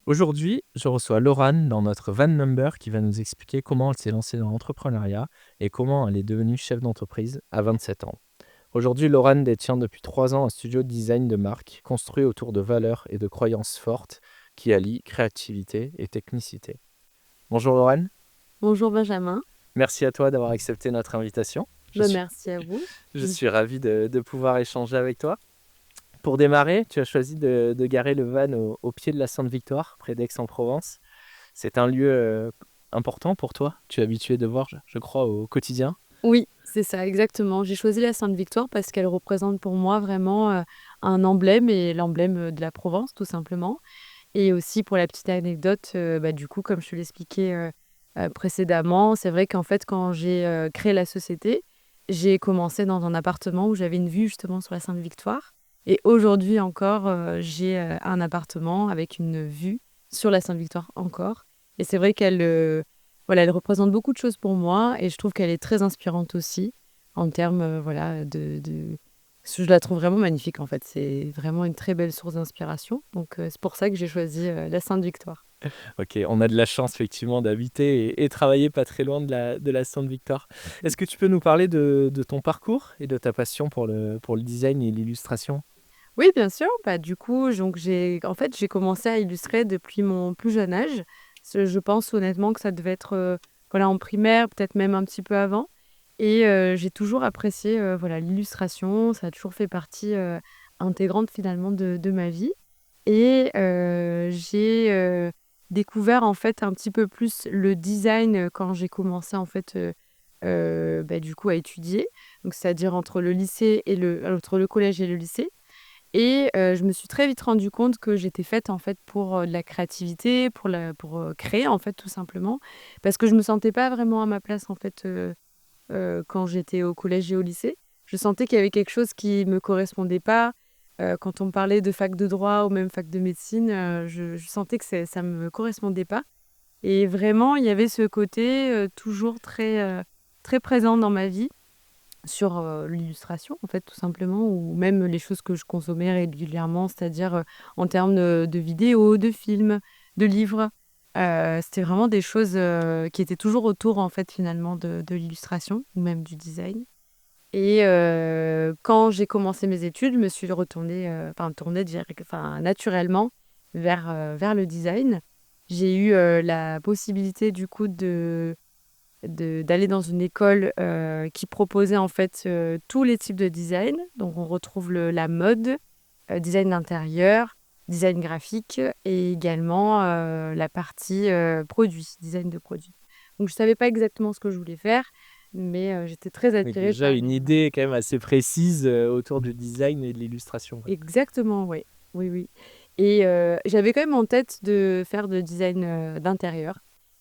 Aujourd'hui, je reçois Laurane dans notre van number qui va nous expliquer comment elle s'est lancée dans l'entrepreneuriat et comment elle est devenue chef d'entreprise à 27 ans. Aujourd'hui, Laurane détient depuis 3 ans un studio de design de marque construit autour de valeurs et de croyances fortes qui allient créativité et technicité. Bonjour Laurane, Bonjour Benjamin. merci à toi d'avoir accepté notre invitation. Je suis, Merci à vous. je suis ravi de pouvoir échanger avec toi. Pour démarrer, tu as choisi de garer le van au pied de la Sainte-Victoire, près d'Aix-en-Provence. C'est un lieu, important pour toi? Tu es habitué de voir, je crois, au quotidien? Oui, c'est ça, exactement. J'ai choisi la Sainte-Victoire parce qu'elle représente pour moi vraiment un emblème et l'emblème de la Provence, tout simplement. Et aussi pour la petite anecdote, du coup, comme je te l'expliquais précédemment, c'est vrai qu'en fait, quand j'ai créé la société, j'ai commencé dans un appartement où j'avais une vue justement sur la Sainte-Victoire. Et aujourd'hui encore, j'ai un appartement avec une vue sur la Sainte-Victoire encore. Et c'est vrai qu'elle voilà, elle représente beaucoup de choses pour moi et je trouve qu'elle est très inspirante aussi en termes voilà, je la trouve vraiment magnifique en fait. C'est vraiment une très belle source d'inspiration. Donc c'est pour ça que j'ai choisi la Sainte-Victoire. OK, on a de la chance effectivement d'habiter et travailler pas très loin de la Sainte-Victoire. Est-ce que tu peux nous parler de ton parcours et de ta passion pour le design et l'illustration? Oui, bien sûr. Bah, du coup, donc j'ai commencé à illustrer depuis mon plus jeune âge. Je pense honnêtement que ça devait être voilà, en primaire, peut-être même un petit peu avant. Et j'ai toujours apprécié voilà, l'illustration. Ça a toujours fait partie intégrante finalement de ma vie. Et j'ai découvert en fait un petit peu plus le design quand j'ai commencé en fait du coup à étudier. Donc c'est-à-dire entre le collège et le lycée. Et je me suis très vite rendu compte que j'étais faite, en fait, pour, de la créativité, pour, créer, en fait, tout simplement. Parce que je me sentais pas vraiment à ma place, en fait, quand j'étais au collège et au lycée. Je sentais qu'il y avait quelque chose qui me correspondait pas. Quand on me parlait de fac de droit ou même fac de médecine, je sentais que ça me correspondait pas. Et vraiment, il y avait ce côté, toujours très présent dans ma vie sur, l'illustration, en fait, tout simplement, ou même les choses que je consommais régulièrement, c'est-à-dire, en termes de vidéos, de films, de livres. C'était vraiment des choses, qui étaient toujours autour, en fait, finalement, de l'illustration ou même du design. Et quand j'ai commencé mes études, je me suis tournée naturellement vers le design. J'ai eu, la possibilité, du coup, d'aller dans une école qui proposait en fait tous les types de design. Donc on retrouve la mode, design d'intérieur, design graphique et également la partie produit, design de produit. Donc je savais pas exactement ce que je voulais faire, mais j'étais très Oui, attirée déjà par une les... idée quand même assez précise, autour du design et de l'illustration, ouais. Exactement, oui. Oui, oui. Et j'avais quand même en tête de faire de design d'intérieur,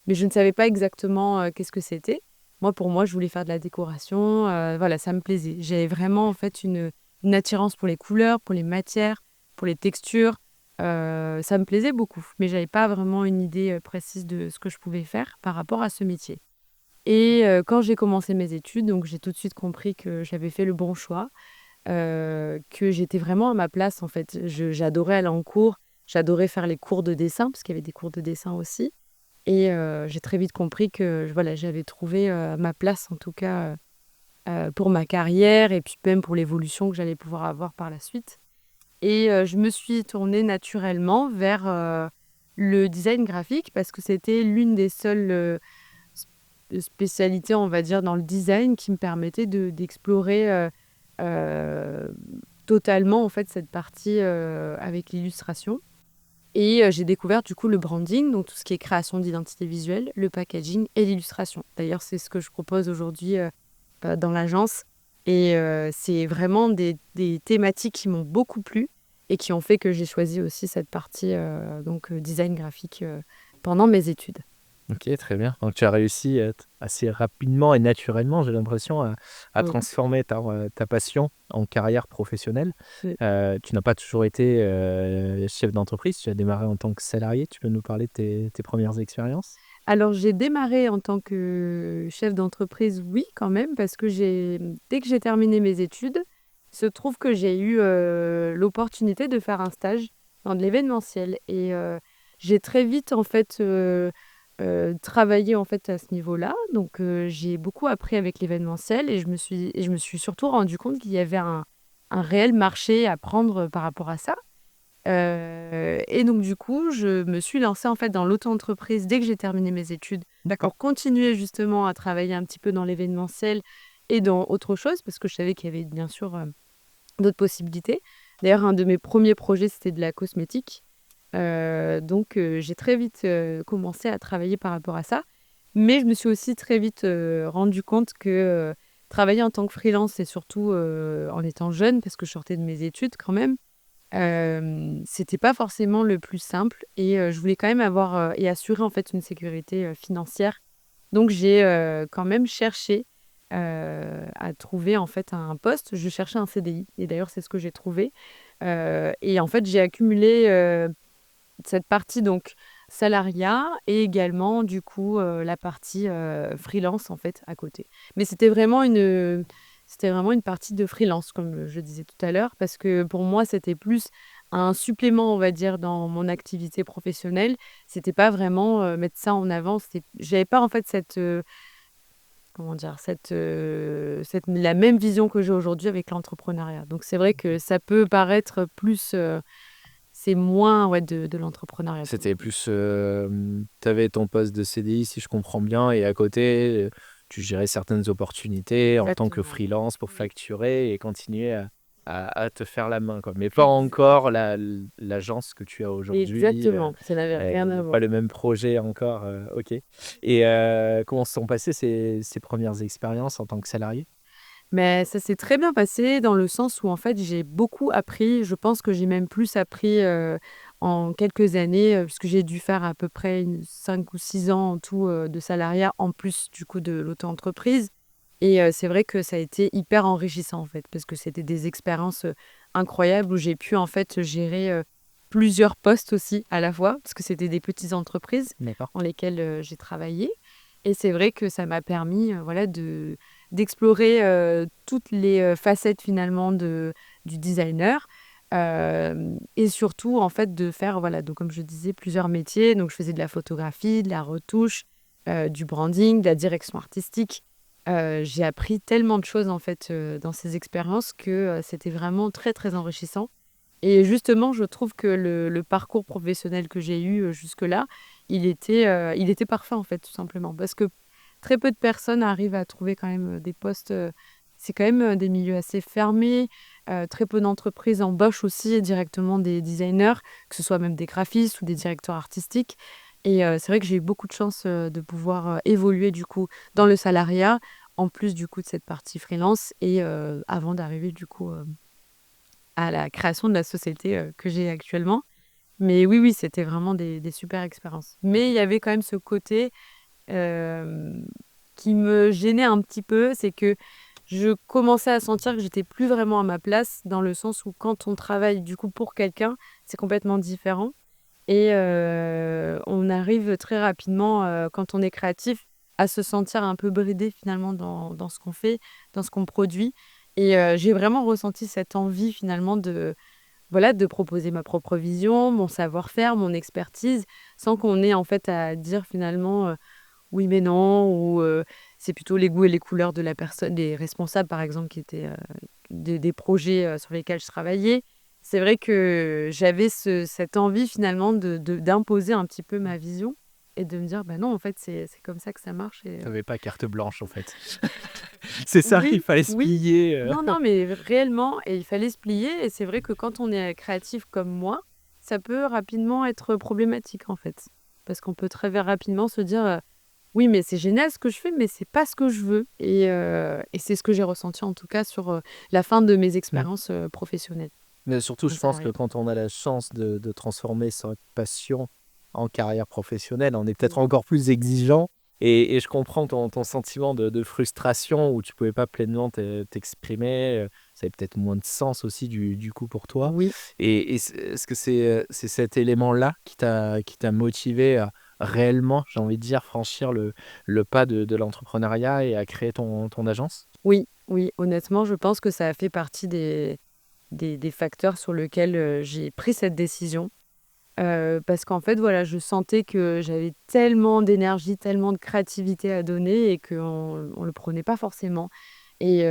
mais je ne savais pas exactement qu'est-ce que c'était. Moi, pour moi, je voulais faire de la décoration. Voilà, ça me plaisait. J'avais vraiment en fait une attirance pour les couleurs, pour les matières, pour les textures. Ça me plaisait beaucoup, mais j'avais pas vraiment une idée précise de ce que je pouvais faire par rapport à ce métier. Et quand j'ai commencé mes études, donc j'ai tout de suite compris que j'avais fait le bon choix, que j'étais vraiment à ma place, en fait. J'adorais aller en cours, j'adorais faire les cours de dessin, parce qu'il y avait des cours de dessin aussi. Et j'ai très vite compris que voilà, j'avais trouvé ma place, en tout cas, pour ma carrière et puis même pour l'évolution que j'allais pouvoir avoir par la suite. Et je me suis tournée naturellement vers le design graphique parce que c'était l'une des seules spécialités, on va dire, dans le design qui me permettait d'explorer heu, totalement, en fait, cette partie avec l'illustration. Et j'ai découvert, du coup, le branding, donc tout ce qui est création d'identité visuelle, le packaging et l'illustration. D'ailleurs, c'est ce que je propose aujourd'hui dans l'agence. Et c'est vraiment des thématiques qui m'ont beaucoup plu et qui ont fait que j'ai choisi aussi cette partie design graphique pendant mes études. OK, très bien. Donc tu as réussi, assez rapidement et naturellement, j'ai l'impression, à Oui. transformer ta passion en carrière professionnelle. Tu n'as pas toujours été, chef d'entreprise, tu as démarré en tant que salarié. Tu peux nous parler de tes 1res expériences? Alors, j'ai démarré en tant que chef d'entreprise, oui, quand même, parce que dès que j'ai terminé mes études, il se trouve que j'ai eu l'opportunité de faire un stage dans de l'événementiel. Et j'ai très vite en fait travaillé en fait à ce niveau-là. Donc j'ai beaucoup appris avec l'événementiel et je me suis surtout rendu compte qu'il y avait un réel marché à prendre par rapport à ça. Et donc du coup, je me suis lancée en fait dans l'auto-entreprise dès que j'ai terminé mes études D'accord. pour continuer justement à travailler un petit peu dans l'événementiel et dans autre chose parce que je savais qu'il y avait bien sûr d'autres possibilités. D'ailleurs, un de mes premiers projets, c'était de la cosmétique. Donc j'ai très vite commencé à travailler par rapport à ça. Mais je me suis aussi très vite rendu compte que travailler en tant que freelance et surtout en étant jeune, parce que je sortais de mes études quand même, c'était pas forcément le plus simple et je voulais quand même avoir, et assurer en fait une sécurité, financière. Donc j'ai, quand même cherché, à trouver en fait un poste. Je cherchais un CDI et d'ailleurs c'est ce que j'ai trouvé, et en fait j'ai accumulé, cette partie donc salariat et également du coup, la partie, freelance en fait à côté. Mais c'était vraiment une partie de freelance comme je disais tout à l'heure parce que pour moi c'était plus un supplément on va dire dans mon activité professionnelle. C'était pas vraiment, mettre ça en avant, j'avais pas en fait cette, comment dire? Cette la même vision que j'ai aujourd'hui avec l'entrepreneuriat. Donc c'est vrai que ça peut paraître plus, c'est moins, ouais, de l'entrepreneuriat pour le C'était coup. plus, tu avais ton poste de CDI, si je comprends bien, et à côté, tu gérais certaines opportunités en tant que Exactement. freelance pour Oui. facturer et continuer à te faire la main, quoi. Mais pas Exactement. encore l'agence que tu as aujourd'hui, Exactement, ça n'avait rien à pas voir. le même projet encore, OK. Et comment se sont passées ces premières expériences en tant que salarié? Mais ça s'est très bien passé dans le sens où, en fait, j'ai beaucoup appris. Je pense que j'ai même plus appris, en quelques années, puisque j'ai dû faire à peu près 5 ou 6 ans en tout, de salariat, en plus, du coup, de l'auto-entreprise. Et c'est vrai que ça a été hyper enrichissant, en fait, parce que c'était des expériences, incroyables où j'ai pu, en fait, gérer, plusieurs postes aussi à la fois, parce que c'était des petites entreprises D'accord. dans lesquelles, j'ai travaillé. Et c'est vrai que ça m'a permis, voilà, d'explorer, toutes les, facettes finalement du designer, et surtout, en fait, de faire, voilà, donc comme je disais, plusieurs métiers. Donc je faisais de la photographie, de la retouche, du branding, de la direction artistique. J'ai appris tellement de choses, en fait, dans ces expériences que, c'était vraiment très, très enrichissant. Et justement, je trouve que le parcours professionnel que j'ai eu, jusque-là, il était parfait, en fait, tout simplement. Parce que très peu de personnes arrivent à trouver quand même, des postes, c'est quand même, des milieux assez fermés, très peu d'entreprises embauchent aussi directement des designers, que ce soit même des graphistes ou des directeurs artistiques. Et c'est vrai que j'ai eu beaucoup de chance, de pouvoir, évoluer du coup dans le salariat, en plus du coup de cette partie freelance et avant d'arriver du coup, à la création de la société, que j'ai actuellement. Mais oui, oui, c'était vraiment des super expériences. Mais il y avait quand même ce côté, hem, qui me gênait un petit peu, c'est que je commençais à sentir que j'étais plus vraiment à ma place, dans le sens où quand on travaille du coup pour quelqu'un, c'est complètement différent et on arrive très rapidement, quand on est créatif, à se sentir un peu bridé finalement dans ce qu'on fait, dans ce qu'on produit et j'ai vraiment ressenti cette envie finalement de, voilà, de proposer ma propre vision, mon savoir-faire, mon expertise, sans qu'on ait en fait à dire finalement, oui mais non ou c'est plutôt les goûts et les couleurs de la personne des responsables par exemple qui étaient, des projets, sur lesquels je travaillais. C'est vrai que j'avais cette envie finalement d'imposer un petit peu ma vision et de me dire: «Bah non en fait c'est comme ça que ça marche» et Tu avais pas carte blanche, en fait. C'est ça, il oui, fallait se oui. plier, Non, non, mais réellement et il fallait se plier et c'est vrai que quand on est créatif comme moi, ça peut rapidement être problématique, en fait. Parce qu'on peut très rapidement se dire, «Oui, mais c'est génial ce que je fais, mais c'est pas ce que je veux» et c'est ce que j'ai ressenti en tout cas sur, la fin de mes Mmh. expériences, professionnelles Mais surtout, de je pense que salariat. quand on a la chance de transformer sa passion en carrière professionnelle, on est peut-être Mmh. encore plus exigeant et je comprends ton sentiment de frustration où tu pouvais pas pleinement t'exprimer, ça avait peut-être moins de sens aussi du coup pour toi Oui. et est-ce que c'est cet élément-là qui t'a motivé à réellement, j'ai envie de dire, franchir le pas de l'entrepreneuriat et à créer ton agence? Oui, oui, honnêtement, je pense que ça a fait partie des facteurs sur lesquels, j'ai pris cette décision. parce qu'en fait, voilà, je sentais que j'avais tellement d'énergie, tellement de créativité à donner et qu'on on le prenait pas forcément. Et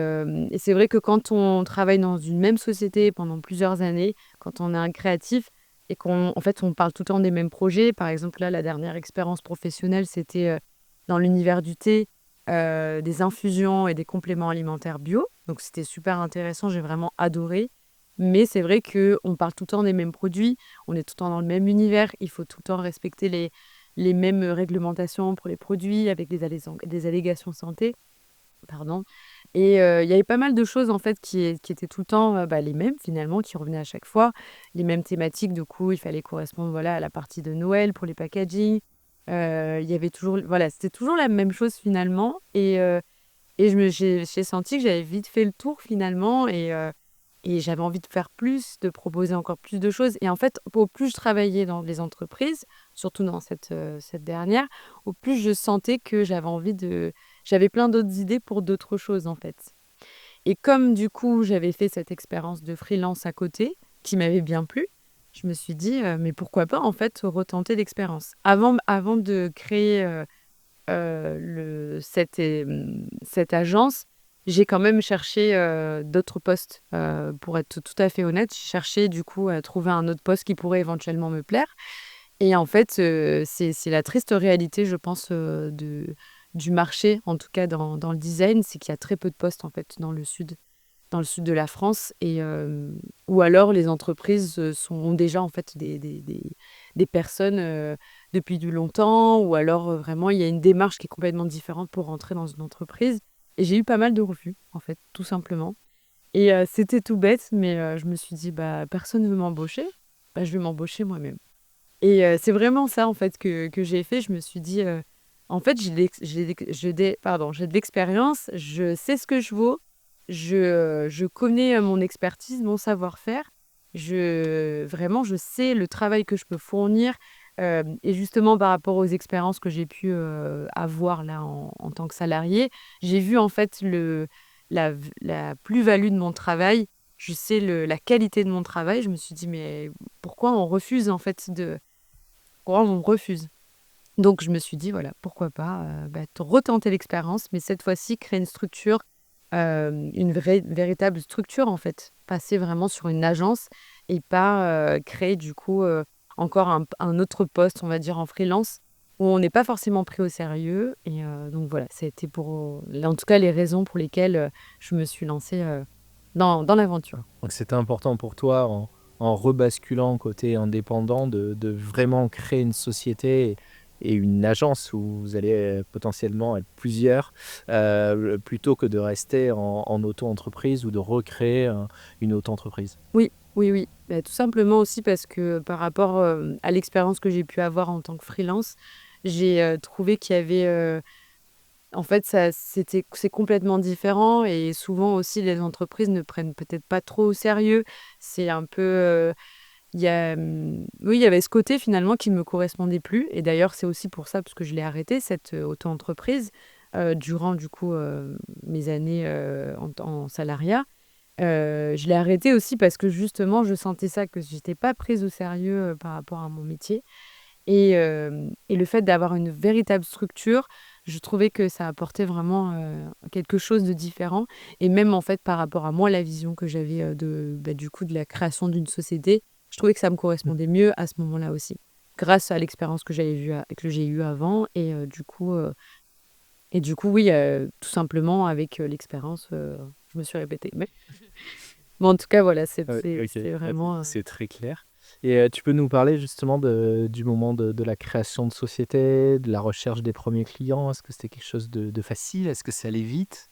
c'est vrai que quand on travaille dans une même société pendant plusieurs années, quand on est un créatif et qu'en fait, on parle tout le temps des mêmes projets. Par exemple, là, la dernière expérience professionnelle, c'était, dans l'univers du thé, des infusions et des compléments alimentaires bio. Donc c'était super intéressant, j'ai vraiment adoré. Mais c'est vrai qu'on parle tout le temps des mêmes produits, on est tout le temps dans le même univers, il faut tout le temps respecter les mêmes réglementations pour les produits avec des allégations santé, pardon. Et il y avait pas mal de choses en fait qui étaient tout le temps, les mêmes finalement, qui revenaient à chaque fois. Les mêmes thématiques, du coup, il fallait correspondre, voilà, à la partie de Noël pour les packaging. Il y avait toujours voilà, c'était toujours la même chose finalement et j'ai senti que j'avais vite fait le tour finalement et j'avais envie de faire plus, de proposer encore plus de choses. Et en fait, au plus je travaillais dans les entreprises, surtout dans cette dernière, au plus je sentais que j'avais plein d'autres idées pour d'autres choses, en fait. Et comme du coup, j'avais fait cette expérience de freelance à côté, qui m'avait bien plu, je me suis dit, mais pourquoi pas, en fait, retenter l'expérience. Avant de créer cette agence, j'ai quand même cherché d'autres postes. Pour être tout à fait honnête, j'ai cherché du coup à trouver un autre poste qui pourrait éventuellement me plaire. Et en fait, c'est la triste réalité, je pense, du marché, en tout cas dans le design, c'est qu'il y a très peu de postes en fait dans le sud de la France. Ou alors les entreprises ont déjà en fait des personnes depuis du longtemps, ou alors vraiment il y a une démarche qui est complètement différente pour rentrer dans une entreprise. Et j'ai eu pas mal de refus, en fait, tout simplement. Et c'était tout bête, mais je me suis dit, bah, personne ne veut m'embaucher, bah, je vais m'embaucher moi-même. Et c'est vraiment ça, en fait, que j'ai fait. Je me suis dit, en fait, j'ai de l'expérience, je sais ce que je vaux, je connais mon expertise, mon savoir-faire. Vraiment, je sais le travail que je peux fournir. Et justement, par rapport aux expériences que j'ai pu avoir là en tant que salarié, j'ai vu en fait la plus-value de mon travail. Je sais la qualité de mon travail. Je me suis dit, mais pourquoi on refuse en fait pourquoi on refuse? Donc je me suis dit, voilà, pourquoi pas retenter l'expérience, mais cette fois-ci créer une structure, une véritable structure en fait. Passer vraiment sur une agence et pas créer du coup encore un autre poste, on va dire en freelance, où on n'est pas forcément pris au sérieux. Et donc voilà, ça a été en tout cas les raisons pour lesquelles je me suis lancée dans l'aventure. Donc c'était important pour toi, en rebasculant côté indépendant, de vraiment créer une société et une agence où vous allez potentiellement être plusieurs, plutôt que de rester en auto-entreprise ou de recréer une auto-entreprise. Oui, oui, oui. Bah, tout simplement aussi parce que par rapport à l'expérience que j'ai pu avoir en tant que freelance, j'ai trouvé qu'il y avait en fait, c'est complètement différent et souvent aussi les entreprises ne prennent peut-être pas trop au sérieux. C'est un peu, oui, il y avait ce côté finalement qui ne me correspondait plus et d'ailleurs, c'est aussi pour ça, parce que je l'ai arrêté cette, auto-entreprise, durant du coup, mes années, en salariat. Je l'ai arrêté aussi parce que justement, je sentais ça, que j'étais pas prise au sérieux, par rapport à mon métier. Et le fait d'avoir une véritable structure, je trouvais que ça apportait vraiment, quelque chose de différent. Et même, en fait, par rapport à moi, la vision que j'avais, du coup, de la création d'une société, je trouvais que ça me correspondait mieux à ce moment-là aussi. Grâce à l'expérience que j'ai eue avant et du coup, oui, tout simplement avec, l'expérience, je me suis répétée. Mais en tout cas, voilà, OK, c'est vraiment, c'est très clair. Et tu peux nous parler justement du moment de la création de société, de la recherche des premiers clients? Est-ce que c'était quelque chose de facile? Est-ce que ça allait vite?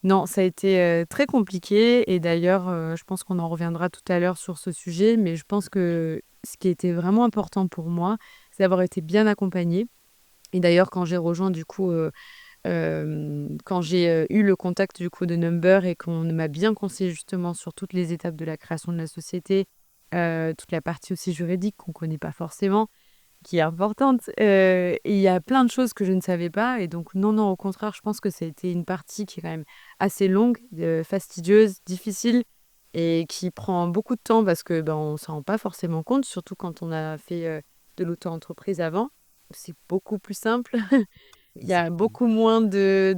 Non, ça a été, très compliqué et d'ailleurs, je pense qu'on en reviendra tout à l'heure sur ce sujet, mais je pense que ce qui était vraiment important pour moi, c'est d'avoir été bien accompagnée. Et d'ailleurs, quand j'ai rejoint du coup, quand j'ai, eu le contact du coup de Number et qu'on m'a bien conseillé justement sur toutes les étapes de la création de la société, toute la partie aussi juridique qu'on connaît pas forcément, qui est importante, et il y a plein de choses que je ne savais pas et donc non, non, au contraire, je pense que ça a été une partie qui est quand même assez longue, fastidieuse, difficile et qui prend beaucoup de temps parce que on ne s'en rend pas forcément compte, surtout quand on a fait de l'auto-entreprise avant. C'est beaucoup plus simple. Il y a Exactement. beaucoup moins de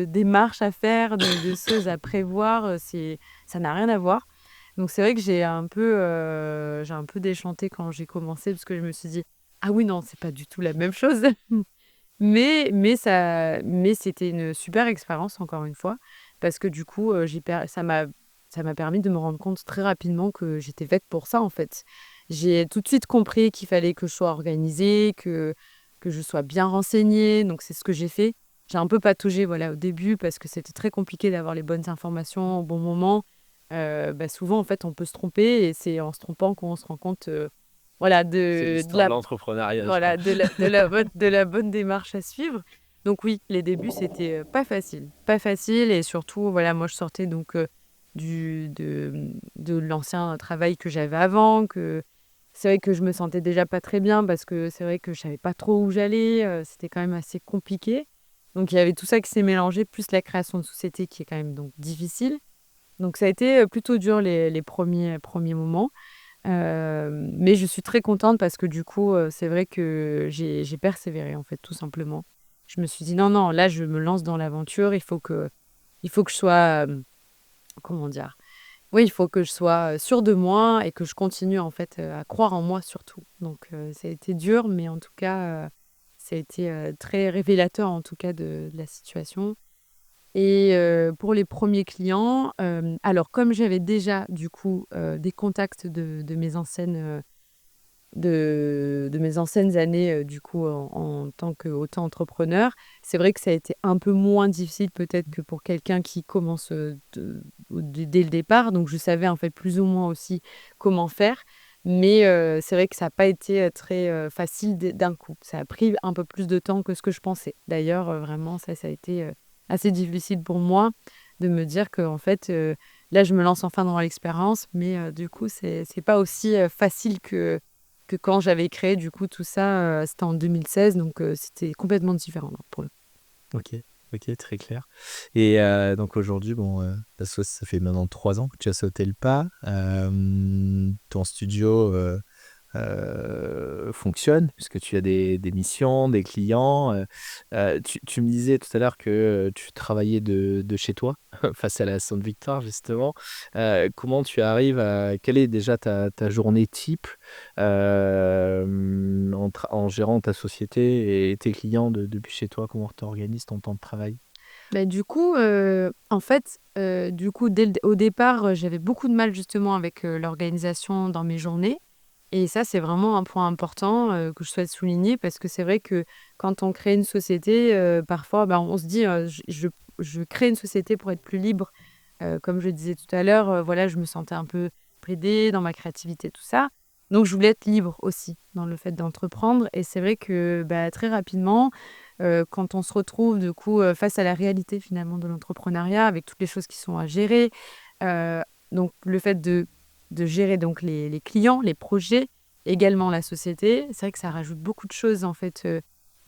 démarches à faire, de choses à prévoir. Ça n'a rien à voir. Donc c'est vrai que j'ai un peu déchanté quand j'ai commencé parce que je me suis dit, ah oui, non, c'est pas du tout la même chose. Mais c'était une super expérience, encore une fois, parce que du coup, ça m'a permis de me rendre compte très rapidement que j'étais faite pour ça, en fait. J'ai tout de suite compris qu'il fallait que je sois organisée, que je sois bien renseignée. Donc, c'est ce que j'ai fait. J'ai un peu pataugé, voilà, au début, parce que c'était très compliqué d'avoir les bonnes informations au bon moment. Souvent, en fait, on peut se tromper et c'est en se trompant qu'on se rend compte, voilà, C'est de l'histoire de la l'entrepreneuriat, je crois. voilà, de la bonne démarche à suivre. Donc oui, les débuts, c'était pas facile. Pas facile et surtout, voilà, moi, je sortais donc de l'ancien travail que j'avais avant. C'est vrai que je me sentais déjà pas très bien parce que c'est vrai que je savais pas trop où j'allais. C'était quand même assez compliqué. Donc il y avait tout ça qui s'est mélangé, plus la création de société qui est quand même donc difficile. Donc ça a été plutôt dur les premiers moments. Mais je suis très contente parce que du coup, c'est vrai que j'ai persévéré en fait, tout simplement. Je me suis dit: «Non, non, là, je me lance dans l'aventure, il faut que je sois, comment dire? Oui, il faut que je sois, sûre de moi et que je continue en fait, à croire en moi surtout». Donc ça a été dur, mais en tout cas, ça a été, très révélateur en tout cas de la situation. Et pour les premiers clients, alors comme j'avais déjà du coup, des contacts de mes anciennes années, du coup en tant qu'auto-entrepreneur, c'est vrai que ça a été un peu moins difficile peut-être que pour quelqu'un qui commence, dès le départ. Donc je savais en fait plus ou moins aussi comment faire. Mais c'est vrai que ça n'a pas été, très, facile d'un coup. Ça a pris un peu plus de temps que ce que je pensais. D'ailleurs, vraiment ça a été, assez difficile pour moi de me dire que en fait, là je me lance enfin dans l'expérience, mais du coup c'est pas aussi, facile que quand j'avais créé du coup tout ça, c'était en 2016, donc c'était complètement différent, là, pour le OK, OK, très clair. Et donc aujourd'hui, bon, ça fait maintenant 3 ans que tu as sauté le pas. Ton studio, fonctionne puisque tu as des missions, des clients, tu me disais tout à l'heure que, tu travaillais de chez toi face à la Sainte-Victoire justement. Comment tu arrives à quelle est déjà ta journée type, en gérant ta société et tes clients depuis chez toi? Comment tu organises ton temps de travail? Bah, du coup, en fait, du coup, au départ, j'avais beaucoup de mal justement avec, l'organisation dans mes journées et ça, c'est vraiment un point important, que je souhaite souligner parce que c'est vrai que quand on crée une société, parfois, on se dit, «Je crée une société pour être plus libre». Comme je disais tout à l'heure, voilà, je me sentais un peu bridée dans ma créativité, tout ça. Donc je voulais être libre aussi dans le fait d'entreprendre et c'est vrai que, très rapidement, quand on se retrouve du coup, face à la réalité finalement de l'entrepreneuriat avec toutes les choses qui sont à gérer, heu, donc le fait de gérer donc les clients, les projets, également la société, c'est vrai que ça rajoute beaucoup de choses en fait,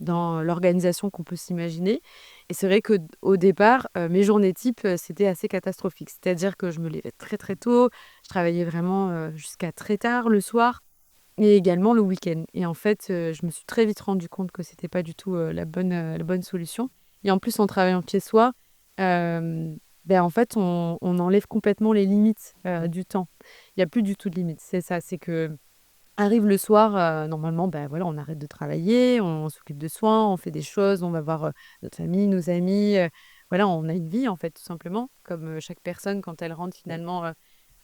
dans l'organisation qu'on peut s'imaginer et c'est vrai qu'au départ, mes journées types, c'était assez catastrophique. C'est-à-dire que je me levais très, très tôt, je travaillais vraiment, jusqu'à très tard le soir et également le week-end et en fait, je me suis très vite rendu compte que c'était pas du tout, la bonne solution et en plus en travaillant de chez soi, en fait, on enlève complètement les limites, du temps. Il y a plus du tout de limites, c'est ça, c'est que arrive le soir, normalement, voilà, on arrête de travailler, on s'occupe de soi, on fait des choses, on va voir, notre famille, nos amis, voilà, on a une vie, en fait, tout simplement, comme, chaque personne quand elle rentre finalement,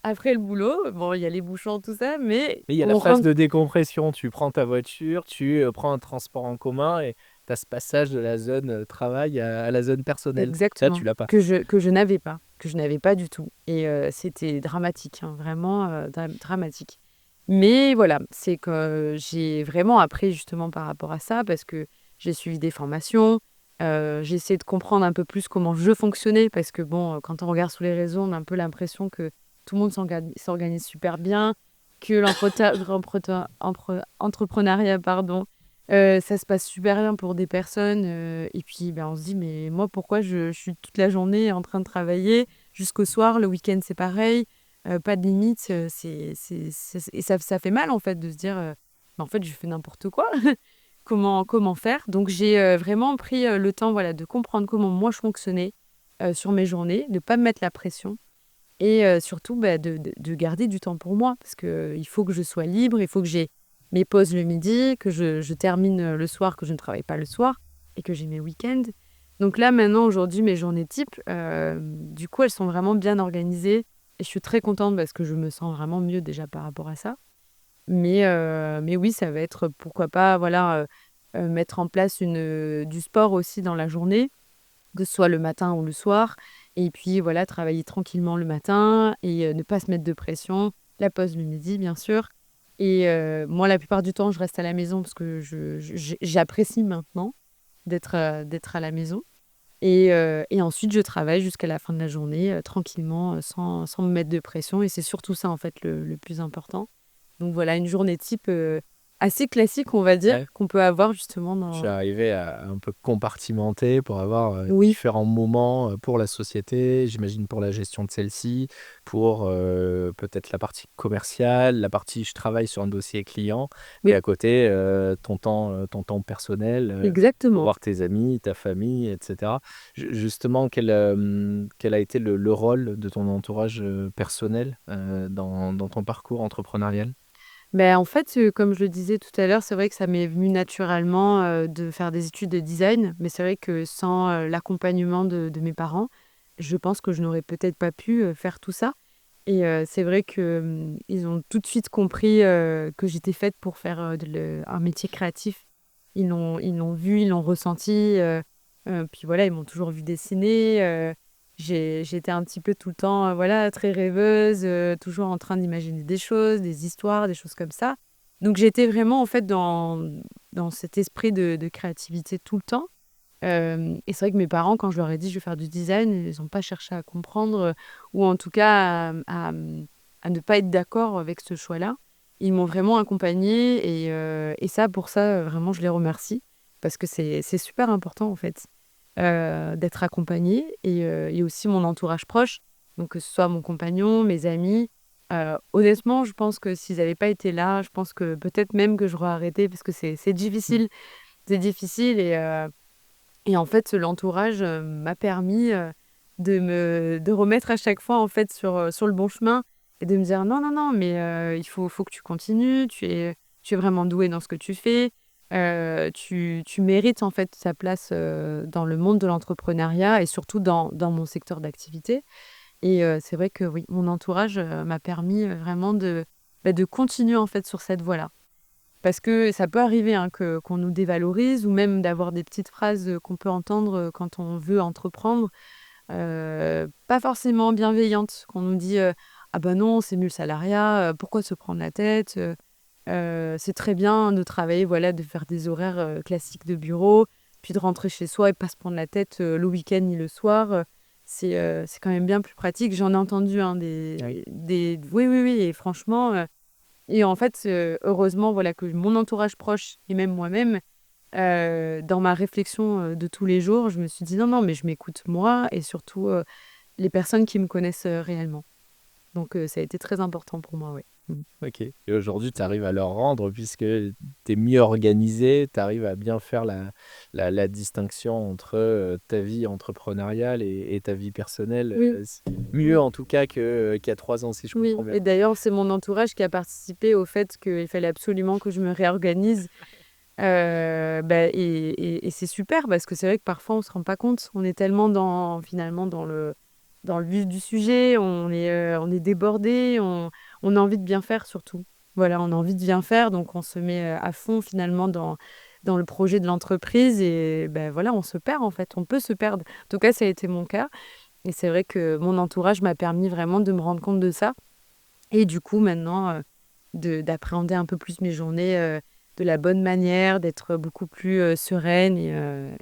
après le boulot. Bon, il y a les bouchons, tout ça, mais Oui, il y a la on phase rentre de décompression. Tu prends ta voiture, tu, prends un transport en commun et tu as ce passage de la zone, travail à la zone personnelle. Ça, exactement, tu l'as pas. que je n'avais pas du tout et c'était dramatique, hein, vraiment, dramatique. Mais voilà, c'est que j'ai vraiment appris justement par rapport à ça parce que j'ai suivi des formations, j'ai essayé de comprendre un peu plus comment je fonctionnais parce que bon, quand on regarde sur les réseaux, on a un peu l'impression que tout le monde s'organise super bien, que entrepreneuriat, pardon, ça se passe super bien pour des personnes, et puis, on se dit: «Mais moi, pourquoi je suis toute la journée en train de travailler jusqu'au soir?» Le week-end, c'est pareil. pas de limite, et ça fait mal, en fait, de se dire, «Bah, en fait, je fais n'importe quoi». Comment faire? Donc j'ai, vraiment pris, le temps, voilà, de comprendre comment moi je fonctionnais, sur mes journées, de pas me mettre la pression et surtout, bah, de garder du temps pour moi parce qu'il faut que je sois libre, il faut que j'ai mes pauses le midi, que je termine, le soir, que je ne travaille pas le soir et que j'ai mes week-ends. Donc là, maintenant, aujourd'hui, mes journées types, du coup, elles sont vraiment bien organisées et je suis très contente parce que je me sens vraiment mieux déjà par rapport à ça. Mais oui, ça va être, pourquoi pas, voilà, mettre en place du sport aussi dans la journée, que ce soit le matin ou le soir et puis voilà, travailler tranquillement le matin et ne pas se mettre de pression. La pause le midi, bien sûr et moi, la plupart du temps, je reste à la maison parce que j'apprécie maintenant d'être à la maison et ensuite je travaille jusqu'à la fin de la journée, tranquillement, sans me mettre de pression et c'est surtout ça, en fait, le plus important. Donc voilà, une journée type, assez classique, on va dire, Ouais. qu'on peut avoir justement Je suis dans arrivé à un peu compartimenter pour avoir oui, différents moments pour la société, j'imagine pour la gestion de celle-ci, pour peut-être la partie commerciale, la partie je travaille sur un dossier client, et oui, à côté ton temps personnel, pour exactement. voir tes amis, ta famille, etc. Justement, quel a été le rôle de ton entourage personnel dans ton parcours entrepreneurial? Ben en fait, comme je le disais tout à l'heure, c'est vrai que ça m'est venu naturellement, de faire des études de design, mais c'est vrai que sans, l'accompagnement de mes parents, je pense que je n'aurais peut-être pas pu, faire tout ça et c'est vrai que, ils ont tout de suite compris, que j'étais faite pour faire, un métier créatif. Ils l'ont vu, ils l'ont ressenti, puis voilà, ils m'ont toujours vu dessiner, j'étais un petit peu tout le temps, voilà, très rêveuse, toujours en train d'imaginer des choses, des histoires, des choses comme ça. Donc j'étais vraiment, en fait, dans cet esprit de créativité tout le temps. Et c'est vrai que mes parents, quand je leur ai dit: «Je vais faire du design», ils ont pas cherché à comprendre, ou en tout cas à ne pas être d'accord avec ce choix-là. Ils m'ont vraiment accompagnée et ça, pour ça, vraiment, je les remercie parce que c'est super important, en fait, d'être accompagnée et aussi mon entourage proche, donc que ce soit mon compagnon, mes amis. Honnêtement, je pense que s'ils n'avaient pas été là, je pense que peut-être même que j'aurais arrêté parce que c'est difficile. C'est difficile et en fait, l'entourage, m'a permis, de remettre à chaque fois, en fait, sur le bon chemin et de me dire: «Non, non, non, mais il faut que tu continues, tu es vraiment doué dans ce que tu fais, tu mérites, en fait, ta place, dans le monde de l'entrepreneuriat et surtout dans mon secteur d'activité» et c'est vrai que oui, mon entourage, m'a permis, vraiment de continuer, en fait, sur cette voie-là. Parce que ça peut arriver, hein, qu'on nous dévalorise ou même d'avoir des petites phrases, qu'on peut entendre, quand on veut entreprendre, pas forcément bienveillantes, qu'on nous dit, «Ah bah non, c'est mieux le salariat, pourquoi se prendre la tête, c'est très bien de travailler, voilà, de faire des horaires, classiques de bureau, puis de rentrer chez soi et pas se prendre la tête, le week-end ni le soir, c'est quand même bien plus pratique». J'en ai entendu, hein, Oui. des oui, oui, oui et franchement, et en fait, heureusement, voilà, que mon entourage proche et même moi-même, dans ma réflexion, de tous les jours, je me suis dit: «Non, non, mais je m'écoute moi et surtout, les personnes qui me connaissent, réellement». Donc ça a été très important pour moi, oui. Mmh. OK, et aujourd'hui, tu arrives à leur rendre puisque tu es mieux organisé, tu arrives à bien faire la distinction entre, ta vie entrepreneuriale et ta vie personnelle, Oui, mieux en tout cas qu'il y a 3 ans, si je oui comprends bien. et d'ailleurs, c'est mon entourage qui a participé au fait qu'il fallait absolument que je me réorganise, bah et c'est super parce que c'est vrai que parfois on se rend pas compte. On est tellement finalement dans le vif du sujet, on est débordé, on a envie de bien faire surtout. Voilà, on a envie de bien faire donc on se met, à fond finalement dans le projet de l'entreprise et ben voilà, on se perd en fait, on peut se perdre. En tout cas, ça a été mon cas et c'est vrai que mon entourage m'a permis vraiment de me rendre compte de ça et du coup maintenant, de d'appréhender un peu plus mes journées, de la bonne manière, d'être beaucoup plus, sereine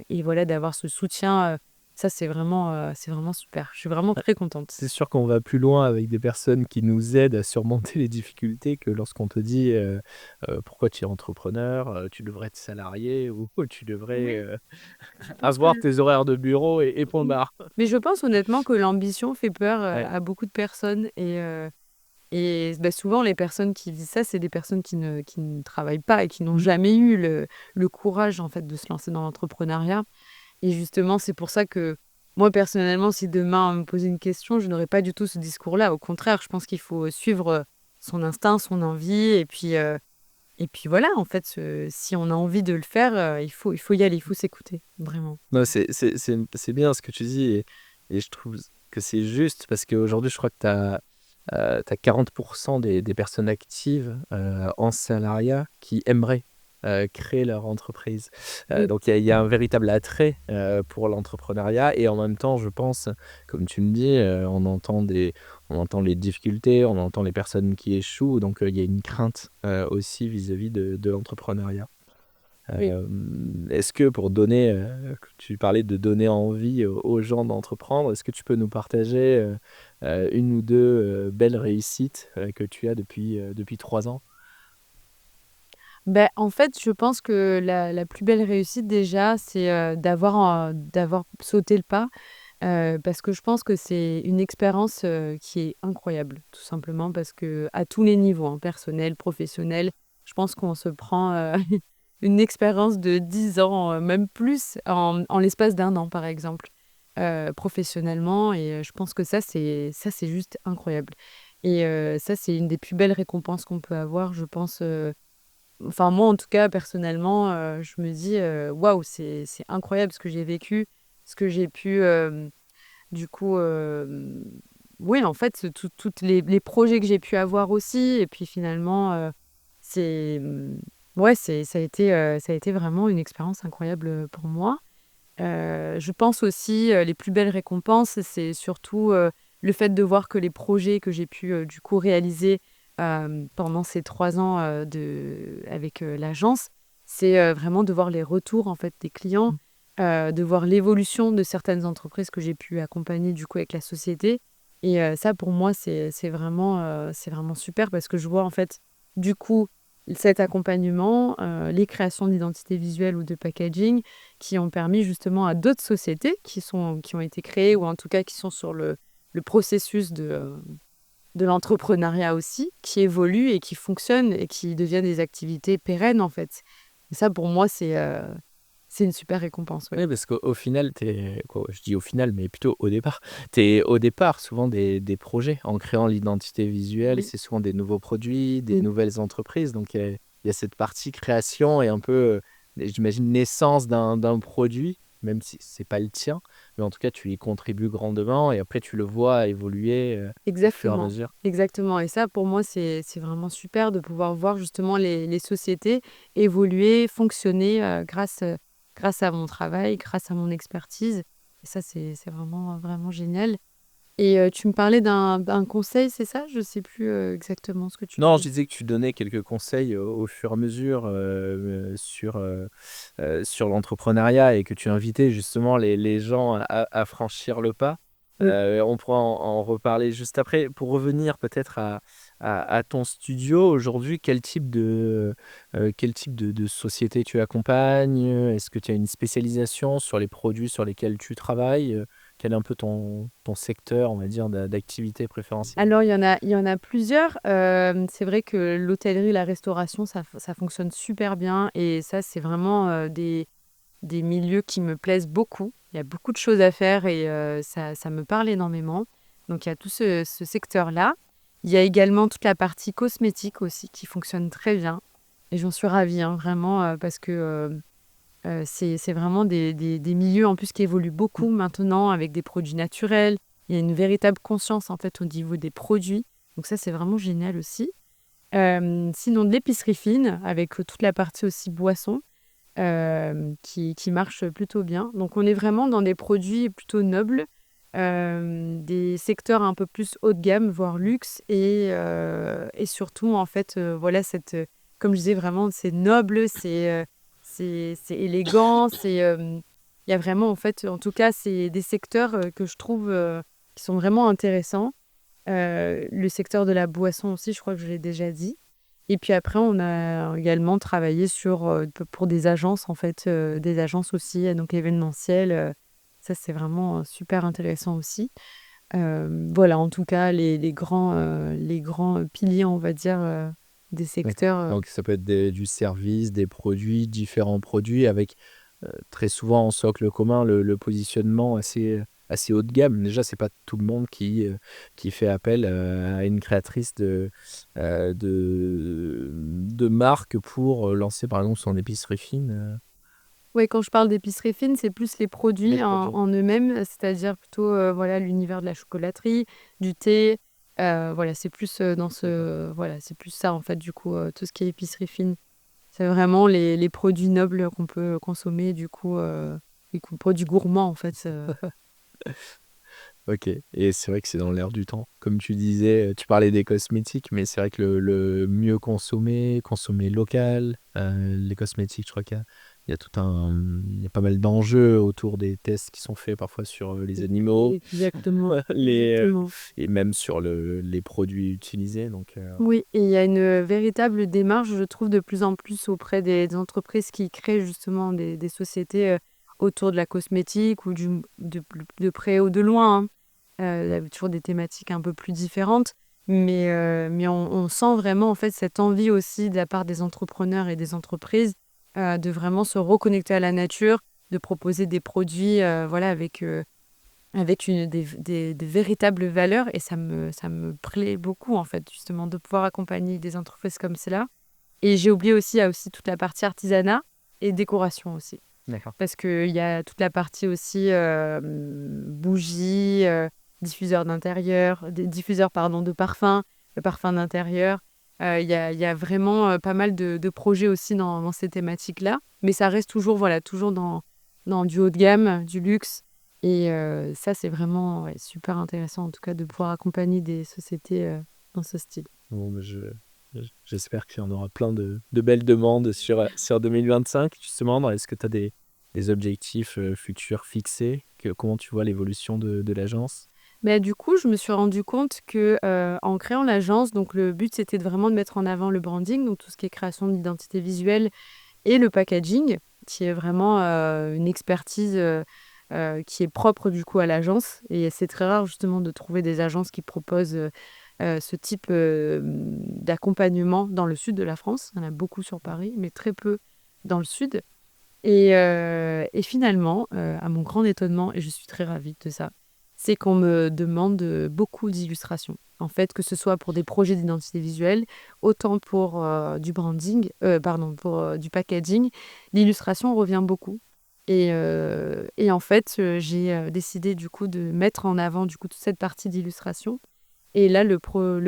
et voilà, d'avoir ce soutien, ça c'est vraiment super. Je suis vraiment très contente. C'est sûr qu'on va plus loin avec des personnes qui nous aident à surmonter les difficultés que lorsqu'on te dit, «Pourquoi tu es entrepreneur? Tu devrais être salarié ou tu devrais, Oui, je pense que avoir tes horaires de bureau et point mmh, barre». mais je pense honnêtement que l'ambition fait peur, Ouais. à beaucoup de personnes et Et souvent, les personnes qui disent ça, c'est des personnes qui ne travaillent pas et qui n'ont jamais eu le courage, en fait, de se lancer dans l'entrepreneuriat. Et justement, c'est pour ça que moi, personnellement, si demain on me posait une question, je n'aurais pas du tout ce discours-là. Au contraire, je pense qu'il faut suivre son instinct, son envie. Et puis voilà, en fait, si on a envie de le faire, il faut y aller, il faut s'écouter, vraiment. Non, c'est bien ce que tu dis et je trouve que c'est juste parce qu'aujourd'hui, je crois que tu as 40% des personnes actives en salariat qui aimeraient créer leur entreprise. Oui. Donc il y a un véritable attrait pour l'entrepreneuriat et en même temps, je pense, comme tu me dis, on entend les difficultés, on entend les personnes qui échouent, donc il y a une crainte aussi vis-à-vis de l'entrepreneuriat. Oui. Est-ce que pour donner, tu parlais de donner envie aux gens d'entreprendre, est-ce que tu peux nous partager une ou deux belles réussites que tu as depuis 3 ans? En fait, je pense que la plus belle réussite déjà, c'est, d'avoir sauté le pas, parce que je pense que c'est une expérience, qui est incroyable, tout simplement parce que à tous les niveaux, hein, personnel, professionnel, je pense qu'on se prend, une expérience de 10 ans, même plus en l'espace d'un an, par exemple, professionnellement et je pense que ça c'est juste incroyable et ça, c'est une des plus belles récompenses qu'on peut avoir, je pense, enfin moi, en tout cas, personnellement, je me dis, «Waouh, c'est incroyable ce que j'ai vécu, ce que j'ai pu, du coup, oui, en fait, toutes les projets que j'ai pu avoir aussi et puis finalement, c'est, ouais, ça a été vraiment une expérience incroyable, pour moi. Je pense aussi, les plus belles récompenses, c'est surtout, le fait de voir que les projets que j'ai pu, du coup réaliser, pendant ces 3 ans, avec, l'agence, c'est, vraiment de voir les retours, en fait, des clients, de voir l'évolution de certaines entreprises que j'ai pu accompagner, du coup, avec la société et ça, pour moi, c'est vraiment super parce que je vois, en fait, du coup, cet accompagnement, les créations d'identité visuelle ou de packaging qui ont permis justement à d'autres sociétés qui ont été créées ou en tout cas qui sont sur le processus de l'entrepreneuriat aussi, qui évoluent et qui fonctionnent et qui deviennent des activités pérennes en fait. Et ça pour moi c'est une super récompense, ouais. Oui, parce qu'au final, je dis au final, mais plutôt au départ, tu es au départ souvent des projets. En créant l'identité visuelle, Oui. c'est souvent des nouveaux produits, des Mmh. nouvelles entreprises. Donc, il y a cette partie création et un peu, j'imagine, naissance d'un produit, même si c'est pas le tien. Mais en tout cas, tu y contribues grandement et après, tu le vois évoluer au fur et à Exactement, mesure. exactement et ça pour moi c'est vraiment super de pouvoir voir justement les sociétés évoluer, fonctionner, grâce à mon travail, grâce à mon expertise et ça c'est vraiment, vraiment génial et tu me parlais d'un conseil, c'est ça? Je sais plus, exactement ce que tu Non, je dis. disais que tu donnais quelques conseils au fur et à mesure, sur l'entrepreneuriat et que tu invitais justement les gens à franchir le pas. Oui. On pourra en reparler juste après. Pour revenir peut-être à ton studio, aujourd'hui, quel type de société tu accompagnes? Est-ce que tu as une spécialisation sur les produits sur lesquels tu travailles? Quel est un peu ton secteur, on va dire, d'activité préférentiel? Alors il y en a plusieurs, c'est vrai que l'hôtellerie, la restauration, ça fonctionne super bien et ça c'est vraiment, des milieux qui me plaisent beaucoup. Il y a beaucoup de choses à faire et ça me parle énormément. Donc il y a tout ce secteur-là. Il y a également toute la partie cosmétique aussi qui fonctionne très bien et j'en suis ravie, hein, vraiment, parce que, c'est vraiment des milieux en plus qui évoluent beaucoup maintenant avec des produits naturels. Il y a une véritable conscience en fait au niveau des produits. Donc ça, c'est vraiment génial aussi. Sinon de l'épicerie fine avec, toute la partie aussi boisson qui marche plutôt bien. Donc on est vraiment dans des produits plutôt nobles, des secteurs un peu plus haut de gamme, voire luxe et surtout en fait, voilà comme je disais vraiment c'est noble, c'est élégant, il y a vraiment en fait en tout cas c'est des secteurs, que je trouve, qui sont vraiment intéressants. Le secteur de la boisson aussi, je crois que je l'ai déjà dit. Et puis après, on a également travaillé sur, pour des agences en fait, des agences aussi, donc événementielles, ça c'est vraiment, super intéressant aussi. Voilà, en tout cas, les grands piliers, on va dire, des D'accord. secteurs. Donc ça peut être du service, des produits, différents produits avec très souvent en socle commun le positionnement assez haut de gamme. Déjà, c'est pas tout le monde qui fait appel à une créatrice de marque pour lancer par exemple son épicerie fine. Ouais, quand je parle d'épicerie fine, c'est plus les Les produits produits. en eux-mêmes, c'est-à-dire plutôt, voilà, l'univers de la chocolaterie, du thé, voilà, c'est plus, D'accord. voilà, c'est plus ça, en fait, du coup, tout ce qui est épicerie fine. C'est vraiment les produits nobles qu'on peut consommer, du coup, produits gourmands, en fait, Ok, et c'est vrai que c'est dans l'air du temps. Comme tu disais, tu parlais des cosmétiques, mais c'est vrai que le mieux consommer local, les cosmétiques, je crois qu'il y a il y a pas mal d'enjeux autour des tests qui sont faits parfois sur les animaux, Exactement, les, exactement. et même sur les produits utilisés. Donc, Oui, et il y a une véritable démarche, je trouve, de plus en plus auprès des entreprises qui créent justement des sociétés autour de la cosmétique ou de près ou de loin, hein. Il y a toujours des thématiques un peu plus différentes, mais on sent vraiment en fait cette envie aussi de la part des entrepreneurs et des entreprises de vraiment se reconnecter à la nature, de proposer des produits voilà, avec des véritables valeurs, et ça me plaît beaucoup, en fait, justement, de pouvoir accompagner des entreprises comme cela. Et j'ai oublié aussi, il y a aussi toute la partie artisanat et décoration aussi. d'accord. Parce qu'il y a toute la partie aussi bougies, diffuseurs pardon, de parfums, le parfum d'intérieur. Il y a vraiment pas mal de projets aussi dans ces thématiques-là. Mais ça reste toujours, voilà, toujours dans du haut de gamme, du luxe. Et ça, c'est vraiment ouais, super intéressant, en tout cas, de pouvoir accompagner des sociétés dans ce style. Bon, ben, j'espère qu'il y en aura plein de belles demandes sur 2025. Justement, est-ce que tu as des objectifs futurs fixés? Comment tu vois l'évolution de l'agence? Mais du coup, je me suis rendu compte que en créant l'agence, donc le but c'était vraiment de mettre en avant le branding, donc tout ce qui est création d'identité visuelle et le packaging, qui est vraiment une expertise qui est propre du coup à l'agence. Et c'est très rare justement de trouver des agences qui proposent ce type d'accompagnement dans le sud de la France. Il y en a beaucoup sur Paris, mais très peu dans le sud. Et finalement, à mon grand étonnement, et je suis très ravie de ça, c'est qu'on me demande beaucoup d'illustrations. En fait, que ce soit pour des projets d'identité visuelle, autant pour du branding, pardon, pour du packaging, l'illustration revient beaucoup. Et en fait, j'ai décidé du coup de mettre en avant du coup toute cette partie d'illustration. Et là, le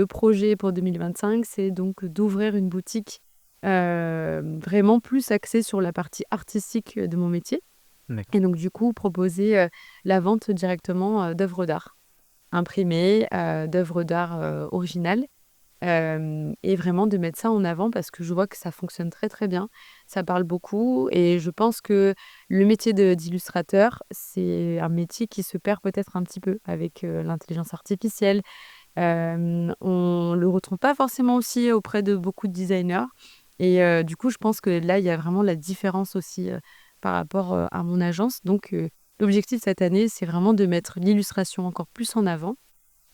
projet pour 2025, c'est donc d'ouvrir une boutique vraiment plus axée sur la partie artistique de mon métier. D'accord. Et donc, du coup, proposer la vente directement d'œuvres d'art imprimées, d'œuvres d'art originales. Et vraiment de mettre ça en avant parce que je vois que ça fonctionne très très bien. Ça parle beaucoup et je pense que le métier d'illustrateur, c'est un métier qui se perd peut-être un petit peu avec l'intelligence artificielle. On le retrouve pas forcément aussi auprès de beaucoup de designers. Et du coup, je pense que là, il y a vraiment la différence aussi par rapport à mon agence. Donc, l'objectif cette année, c'est vraiment de mettre l'illustration encore plus en avant.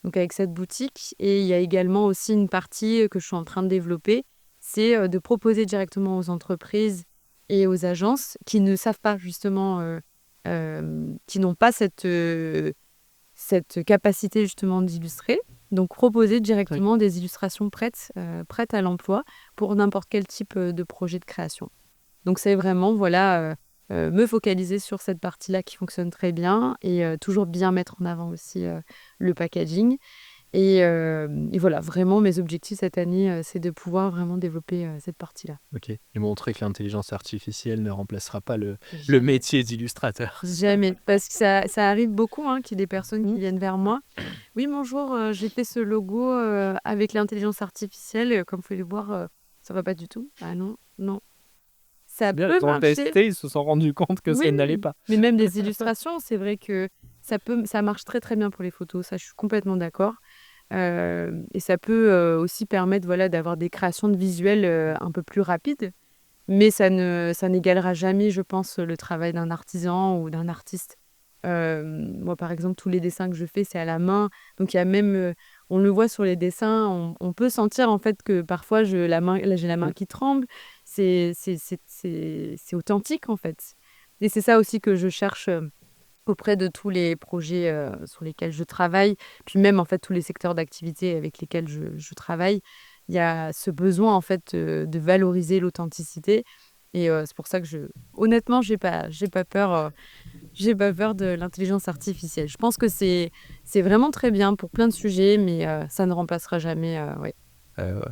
Donc, avec cette boutique. Et il y a également aussi une partie que je suis en train de développer. C'est de proposer directement aux entreprises et aux agences qui ne savent pas justement, qui n'ont pas cette capacité justement d'illustrer. Donc proposer Oui. directement des illustrations prêtes à l'emploi pour n'importe quel type de projet de création. Donc c'est vraiment voilà me focaliser sur cette partie-là qui fonctionne très bien et toujours bien mettre en avant aussi le packaging. Et voilà, vraiment mes objectifs cette année, c'est de pouvoir vraiment développer cette partie-là. Ok. Et montrer que l'intelligence artificielle ne remplacera pas le Jamais. métier d'illustrateur. Jamais, parce que ça arrive beaucoup hein, qu'il y ait des personnes qui Mm. viennent vers moi. Oui, bonjour, j'ai fait ce logo avec l'intelligence artificielle. Comme vous pouvez le voir, ça va pas du tout. Ah non, non. Ça C'est bien, peut ils ont marcher. testé, ils se sont rendus compte que Oui, ça n'allait pas. mais même des illustrations, c'est vrai que ça marche très très bien pour les photos. Ça, je suis complètement d'accord. Et ça peut aussi permettre voilà, d'avoir des créations de visuels un peu plus rapides. Mais ça n'égalera jamais, je pense, le travail d'un artisan ou d'un artiste. Moi, par exemple, tous les dessins que je fais, c'est à la main. Donc, il y a même, on le voit sur les dessins, on peut sentir en fait que parfois, j'ai la main qui tremble. C'est authentique en fait. Et c'est ça aussi que je cherche auprès de tous les projets sur lesquels je travaille, puis même en fait tous les secteurs d'activité avec lesquels je travaille. Il y a ce besoin en fait de valoriser l'authenticité. Et c'est pour ça que honnêtement, j'ai pas peur de l'intelligence artificielle. Je pense que c'est vraiment très bien pour plein de sujets, mais ça ne remplacera jamais. Ouais.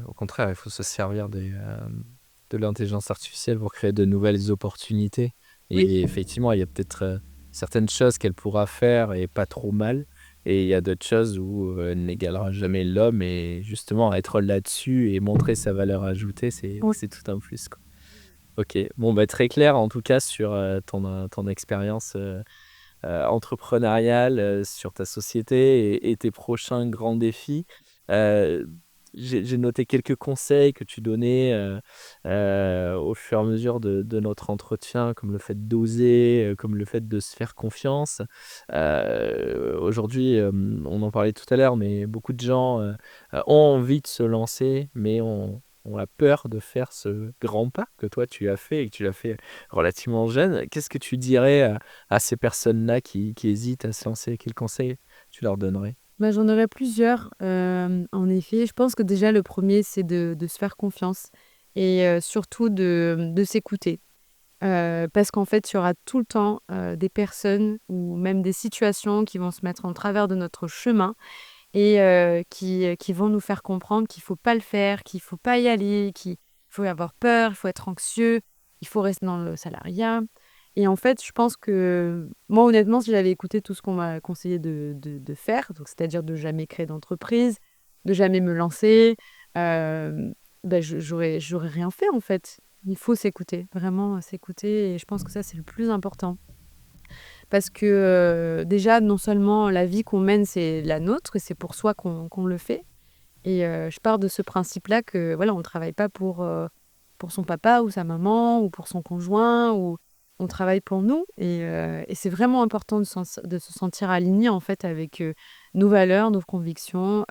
Au contraire, il faut se servir de l'intelligence artificielle pour créer de nouvelles opportunités. Oui. Et effectivement, il y a peut-être certaines choses qu'elle pourra faire et pas trop mal. Et il y a d'autres choses où elle n'égalera jamais l'homme. Et justement, être là-dessus et montrer sa valeur ajoutée, Oui. c'est tout un plus, quoi. Ok, bon, bah, très clair en tout cas sur ton expérience entrepreneuriale, sur ta société et tes prochains grands défis. Heu, j'ai noté quelques conseils que tu donnais, au fur et à mesure de notre entretien, comme le fait d'oser, comme le fait de se faire confiance. Aujourd'hui, on en parlait tout à l'heure, mais beaucoup de gens, ont envie de se lancer, mais ont la peur de faire ce grand pas que toi tu as fait et que tu l'as fait relativement jeune. Qu'est-ce que tu dirais à ces personnes-là qui hésitent à se lancer? Quels conseils tu leur donnerais? Bah, j'en aurais plusieurs, en effet. Je pense que déjà le premier c'est de se faire confiance et surtout de s'écouter. Parce qu'en fait, il y aura tout le temps, des personnes ou même des situations qui vont se mettre en travers de notre chemin et qui vont nous faire comprendre qu'il faut pas le faire, qu'il faut pas y aller, qu'il faut avoir peur, il faut être anxieux, il faut rester dans le salariat. Et en fait, je pense que moi, honnêtement, si j'avais écouté tout ce qu'on m'a conseillé de faire, donc c'est-à-dire de jamais créer d'entreprise, de jamais me lancer, bah, j'aurais rien fait, en fait. Il faut s'écouter, vraiment s'écouter et je pense que ça, c'est le plus important. Parce que, déjà, non seulement la vie qu'on mène, c'est la nôtre et c'est pour soi qu'on le fait et je pars de ce principe-là que, voilà, on ne travaille pas pour son papa ou sa maman ou pour son conjoint ou on travaille pour nous et c'est vraiment important de se sentir aligné, en fait, avec, nos valeurs, nos convictions,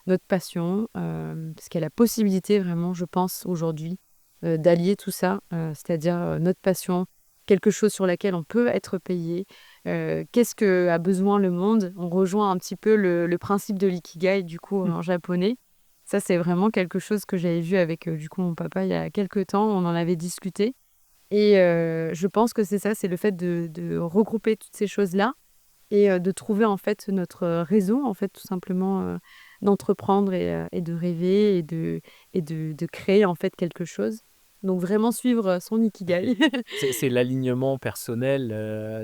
notre passion, parce qu'il y a la possibilité vraiment, je pense, aujourd'hui, d'allier tout ça, c'est-à-dire, notre passion, quelque chose sur laquelle on peut être payé. Qu'est-ce que a besoin le monde? On rejoint un petit peu le principe de l'ikigai, du coup, en japonais. Ça, c'est vraiment quelque chose que j'avais vu avec, du coup, mon papa il y a quelque temps. On en avait discuté et je pense que c'est ça, c'est le fait de regrouper toutes ces choses-là et de trouver, en fait, notre raison, en fait, tout simplement, d'entreprendre et de rêver et de créer, en fait, quelque chose. Donc vraiment suivre, son ikigai. C'est l'alignement personnel,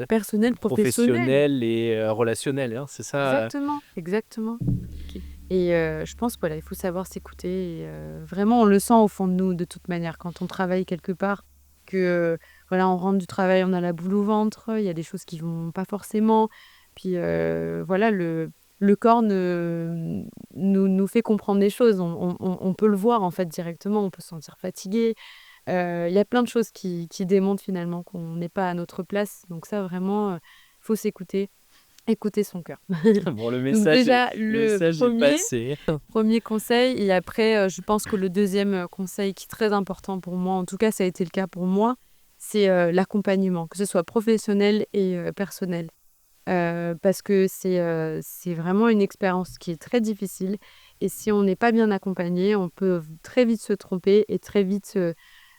Personnel, professionnel. professionnel et relationnel, hein, c'est ça? Exactement, exactement. OK. Et je pense que voilà, il faut savoir s'écouter et vraiment on le sent au fond de nous de toute manière quand on travaille quelque part que, voilà, on rentre du travail, on a la boule au ventre, il y a des choses qui vont pas forcément. Puis, voilà, le corps nous fait comprendre des choses. On peut le voir en fait directement, on peut se sentir fatigué. Il y a plein de choses qui démontrent finalement qu'on n'est pas à notre place. Donc ça vraiment, faut s'écouter, écouter son cœur. Bon, Donc déjà le le message est premier passé. premier conseil et après, je pense que le deuxième conseil qui est très important pour moi, en tout cas ça a été le cas pour moi, c'est, l'accompagnement, que ce soit professionnel et personnel. Parce que c'est vraiment une expérience qui est très difficile et si on n'est pas bien accompagné, on peut très vite se tromper et très vite,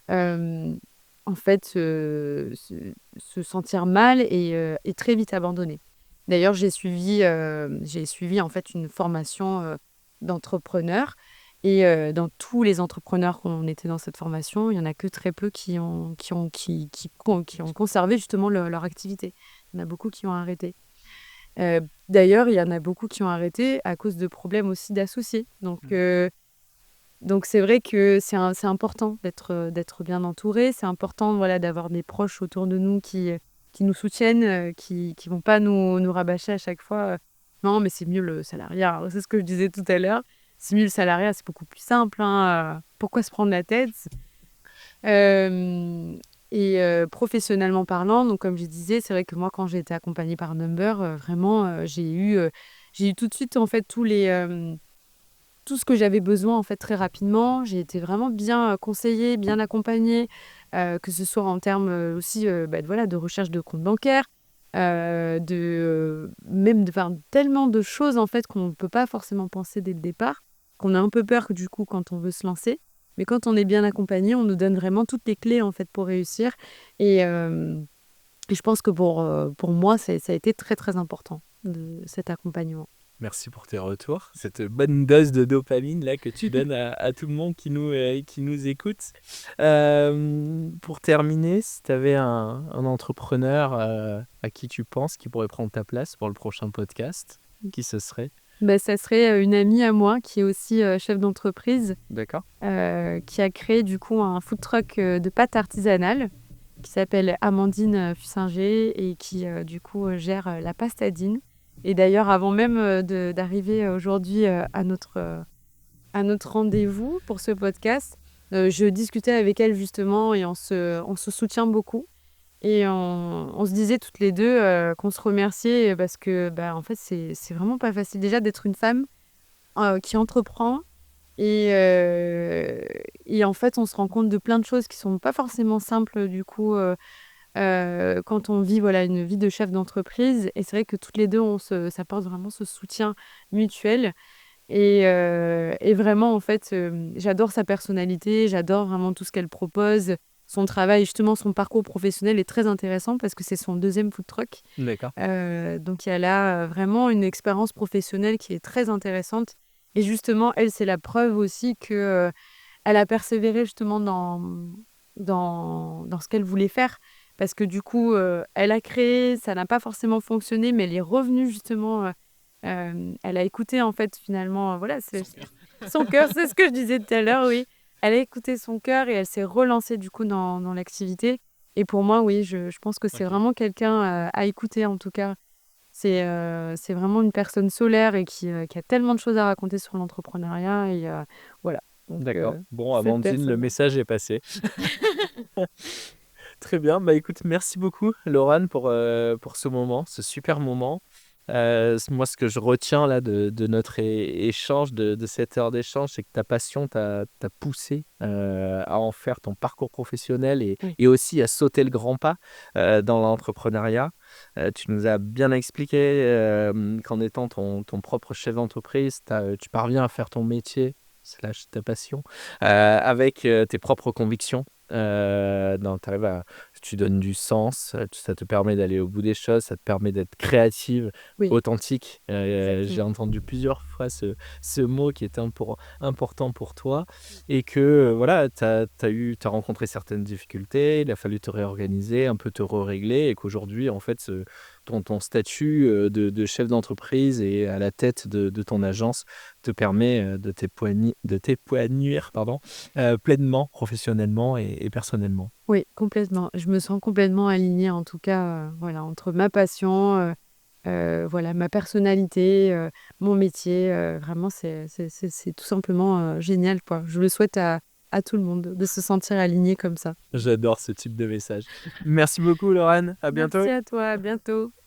hem, en fait, se sentir mal et très vite abandonner. D'ailleurs, j'ai suivi en fait une formation, d'entrepreneur et dans tous les entrepreneurs qu'on était dans cette formation, il y en a que très peu qui ont conservé justement leur activité. Il y en a beaucoup qui ont arrêté. D'ailleurs, il y en a beaucoup qui ont arrêté à cause de problèmes aussi d'associés. Donc c'est vrai que c'est important d'être bien entouré. C'est important, voilà, d'avoir des proches autour de nous qui nous soutiennent, qui vont pas nous rabâcher à chaque fois, «Non, mais c'est mieux le salariat». C'est ce que je disais tout à l'heure. C'est mieux le salariat, c'est beaucoup plus simple, hein, pourquoi se prendre la tête? Hem Et professionnellement parlant, donc comme je disais, c'est vrai que moi, quand j'ai été accompagnée par Number, vraiment, j'ai eu tout de suite, en fait, tout ce que j'avais besoin, en fait, très rapidement. J'ai été vraiment bien, conseillée, bien accompagnée, que ce soit en termes, aussi, voilà, de recherche de compte bancaire, même enfin, tellement de choses, en fait, qu'on ne peut pas forcément penser dès le départ, qu'on a un peu peur, du coup, quand on veut se lancer. Mais quand on est bien accompagné, on nous donne vraiment toutes les clés, en fait, pour réussir et je pense que pour moi, ça a été très, très important de cet accompagnement. Merci pour tes retours, cette bonne dose de dopamine là que tu donnes à tout le monde qui nous écoute. Pour terminer, si tu avais un entrepreneur à qui tu penses qui pourrait prendre ta place pour le prochain podcast, qui ce serait? Bah, ça serait, une amie à moi qui est aussi, chef d'entreprise, D'accord. qui a créé du coup un food truck, de pâtes artisanales qui s'appelle Amandine, Fussinger et qui, du coup, gère, la Pastadine. Et d'ailleurs, avant même, d'arriver aujourd'hui, à notre rendez-vous pour ce podcast, je discutais avec elle justement et on se soutient beaucoup et on se disait toutes les 2 qu'on se remerciait parce que, bah, en fait, c'est vraiment pas facile déjà d'être une femme, qui entreprend et en fait, on se rend compte de plein de choses qui sont pas forcément simples du coup, quand on vit, voilà, une vie de chef d'entreprise et c'est vrai que toutes les 2 on s'apporte vraiment ce soutien mutuel et vraiment, en fait, j'adore sa personnalité, j'adore vraiment tout ce qu'elle propose. Son travail, justement, son parcours professionnel est très intéressant parce que c'est son deuxième food truck. D'accord. Donc elle a, vraiment une expérience professionnelle qui est très intéressante et justement, elle, c'est la preuve aussi que, elle a persévéré justement dans ce qu'elle voulait faire. Parce que du coup, elle a créé, ça n'a pas forcément fonctionné, mais elle est revenue justement, elle a écouté en fait finalement, voilà, c'est son cœur, c'est ce que je disais tout à l'heure, oui. Elle a écouté son cœur et elle s'est relancée du coup dans l'activité et pour moi, oui, je pense que c'est Ok. vraiment quelqu'un, à écouter en tout cas. C'est vraiment une personne solaire et qui a tellement de choses à raconter sur l'entrepreneuriat et voilà, donc D'accord. Bon, cette Amandine, le personne-là. message est passé. Très bien. Bah écoute, merci beaucoup, Laurane, pour ce moment, ce super moment. Moi, ce que je retiens là de notre échange, de cette heure d'échange, c'est que ta passion t'a poussé à en faire ton parcours professionnel Oui. et aussi à sauter le grand pas dans l'entrepreneuriat. Tu nous as bien expliqué qu'en étant ton propre chef d'entreprise, tu parviens à faire ton métier, slash ta passion, avec tes propres convictions. T'arrives tu donnes du sens, ça te permet d'aller au bout des choses, ça te permet d'être créative, Oui, authentique. J'ai exactement. entendu plusieurs fois ce mot qui était important pour toi et que voilà, tu as rencontré certaines difficultés, il a fallu te réorganiser, un peu te régler et qu'aujourd'hui, en fait, ton statut de chef d'entreprise et à la tête de ton agence te permet de t'épanouir pardon, pleinement, professionnellement et personnellement. Oui, complètement. Je me sens complètement alignée en tout cas, voilà, entre ma passion, voilà, ma personnalité, mon métier, vraiment c'est tout simplement, génial quoi. Je le souhaite à tout le monde de se sentir aligné comme ça. J'adore ce type de message. Merci beaucoup, Laurent. À bientôt. Merci à toi, à bientôt.